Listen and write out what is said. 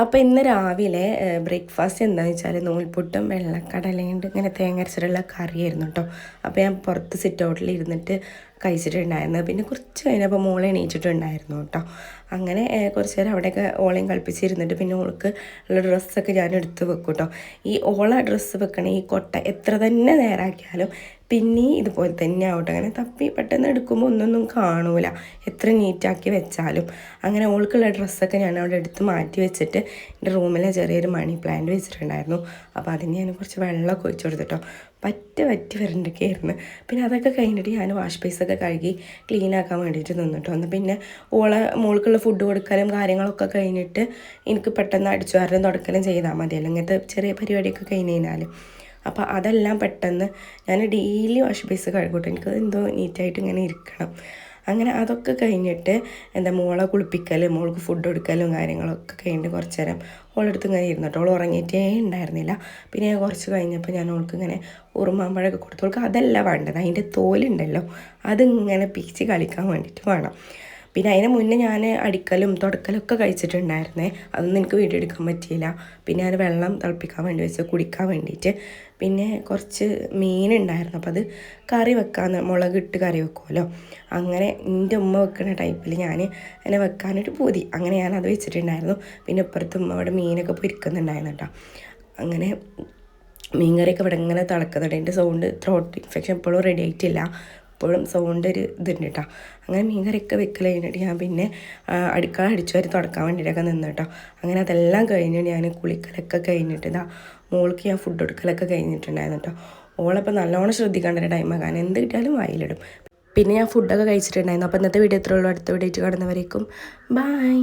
അപ്പോൾ ഇന്ന് രാവിലെ ബ്രേക്ക്ഫാസ്റ്റ് എന്താണെന്ന് വെച്ചാൽ നൂൽപുട്ടും വെള്ളക്കടലയും ഇങ്ങനെ തേങ്ങ അരച്ചിട്ടുള്ള കറിയായിരുന്നു കേട്ടോ. അപ്പോൾ ഞാൻ പുറത്ത് സിറ്റ് ഔട്ടിൽ ഇരുന്നിട്ട് കഴിച്ചിട്ടുണ്ടായിരുന്നു. പിന്നെ കുറച്ച് കഴിഞ്ഞപ്പോൾ മോളെ എണീച്ചിട്ടുണ്ടായിരുന്നു കേട്ടോ. അങ്ങനെ കുറച്ച് നേരം അവിടെയൊക്കെ ഓളയും കളിപ്പിച്ചിരുന്നിട്ട് പിന്നെ ഓൾക്ക് ഉള്ള ഡ്രസ്സൊക്കെ ഞാൻ എടുത്ത് വെക്കും കേട്ടോ. ഈ ഓള ഡ്രസ്സ് വെക്കണ ഈ കൊട്ട എത്ര തന്നെ നേരാക്കിയാലും പിന്നെ ഇതുപോലെ തന്നെ ആവട്ടെ, അങ്ങനെ തപ്പി പെട്ടെന്ന് എടുക്കുമ്പോൾ ഒന്നൊന്നും കാണൂല എത്ര നീറ്റാക്കി വെച്ചാലും. അങ്ങനെ ഓൾക്കുള്ള ഡ്രസ്സൊക്കെ ഞാൻ അവിടെ എടുത്ത് മാറ്റി വെച്ചിട്ട് എൻ്റെ റൂമിലെ ചെറിയൊരു മണി പ്ലാന്റ് വെച്ചിട്ടുണ്ടായിരുന്നു. അപ്പോൾ അതിന് ഞാൻ കുറച്ച് വെള്ളമൊക്കെ ഒഴിച്ചു കൊടുത്തിട്ടോ. പറ്റി വരണ്ടൊക്കെയായിരുന്നു. പിന്നെ അതൊക്കെ കഴിഞ്ഞിട്ട് ഞാൻ വാഷ് ബേസൊക്കെ കഴുകി ക്ലീനാക്കാൻ വേണ്ടിയിട്ട് നിന്നിട്ടോ. ഒന്ന് പിന്നെ മോൾക്കുള്ള ഫുഡ് കൊടുക്കലും കാര്യങ്ങളൊക്കെ കഴിഞ്ഞിട്ട് എനിക്ക് പെട്ടെന്ന് അടിച്ചു വാരലും തുടക്കലും ചെയ്താൽ മതിയല്ലോ, ഇങ്ങനത്തെ ചെറിയ പരിപാടിയൊക്കെ കഴിഞ്ഞ് കഴിഞ്ഞാൽ. അപ്പോൾ അതെല്ലാം പെട്ടെന്ന് ഞാൻ ഡെയിലി വാഷ് ബേസ് കഴുകൂട്ടോ. എനിക്കത് എന്തോ നീറ്റായിട്ട് ഇങ്ങനെ ഇരിക്കണം. അങ്ങനെ അതൊക്കെ കഴിഞ്ഞിട്ട് മോളെ കുളിപ്പിക്കലും മോൾക്ക് ഫുഡ് കൊടുക്കലും കാര്യങ്ങളൊക്കെ കഴിഞ്ഞിട്ട് കുറച്ച് നേരം ഓളെടുത്ത് ഇങ്ങനെ ഇരുന്നിട്ട് ഓൾ ഉറങ്ങിയിട്ടേ ഉണ്ടായിരുന്നില്ല. പിന്നെ കുറച്ച് കഴിഞ്ഞപ്പോൾ ഞാൻ ഓൾക്ക് ഇങ്ങനെ ഉറുമാമ്പഴമൊക്കെ കൊടുത്തു. ഓൾക്ക് അതല്ല വേണ്ടത്, അതിൻ്റെ തോലുണ്ടല്ലോ അതിങ്ങനെ പീച്ച് കളിക്കാൻ വേണ്ടിയിട്ട് വേണം. പിന്നെ അതിന് മുന്നേ ഞാൻ അടിക്കലും തുടക്കലൊക്കെ കഴിച്ചിട്ടുണ്ടായിരുന്നേ. അതൊന്നും എനിക്ക് വീഡിയോ എടുക്കാൻ പറ്റിയില്ല. പിന്നെ ഞാൻ വെള്ളം തിളപ്പിക്കാൻ വേണ്ടി വെച്ച് കുടിക്കാൻ വേണ്ടിയിട്ട്. പിന്നെ കുറച്ച് മീനുണ്ടായിരുന്നു, അപ്പോൾ അത് കറി വെക്കാൻ മുളകിട്ട് കറി വെക്കുമല്ലോ, അങ്ങനെ എൻ്റെ ഉമ്മ വെക്കുന്ന ടൈപ്പിൽ ഞാൻ അതിനെ വെക്കാനൊരു പൂതി, അങ്ങനെ ഞാനത് വെച്ചിട്ടുണ്ടായിരുന്നു. പിന്നെ ഇപ്പുറത്ത് ഉമ്മ അവിടെ മീനൊക്കെ പൊരിക്കുന്നുണ്ടായിരുന്നു കേട്ടോ. അങ്ങനെ മീൻകറിയൊക്കെ ഇവിടെ ഇങ്ങനെ തിളക്കുന്നുണ്ട്. എൻ്റെ സൗണ്ട് ത്രോട്ട് ഇൻഫെക്ഷൻ ഇപ്പോഴും റെഡി ആയിട്ടില്ല, ഇപ്പോഴും സൗണ്ട് ഒരു ഇതുണ്ട് കേട്ടോ. അങ്ങനെ മീൻകറിയൊക്കെ വെക്കൽ കഴിഞ്ഞിട്ട് ഞാൻ പിന്നെ അടുക്കള അടിച്ചു വരെ തുടക്കാൻ വേണ്ടിയിട്ടൊക്കെ നിന്ന് കേട്ടോ. അങ്ങനെ അതെല്ലാം കഴിഞ്ഞിട്ട് ഞാൻ കുളിക്കലൊക്കെ കഴിഞ്ഞിട്ട് മോൾക്ക് ഞാൻ ഫുഡ് കൊടുക്കലൊക്കെ കഴിഞ്ഞിട്ടുണ്ടായിരുന്നു കേട്ടോ. ഓളപ്പോൾ നല്ലോണം ശ്രദ്ധിക്കേണ്ട ടൈമാണ്, കാരണം എന്ത് കിട്ടിയാലും വായിലിടും. പിന്നെ ഞാൻ ഫുഡൊക്കെ കഴിച്ചിട്ടുണ്ടായിരുന്നു. അപ്പോൾ ഇന്നത്തെ വീഡിയോ ഇത്രയുള്ളൂ. അടുത്ത വീഡിയോ കാണുന്നവരേക്കും ബൈ.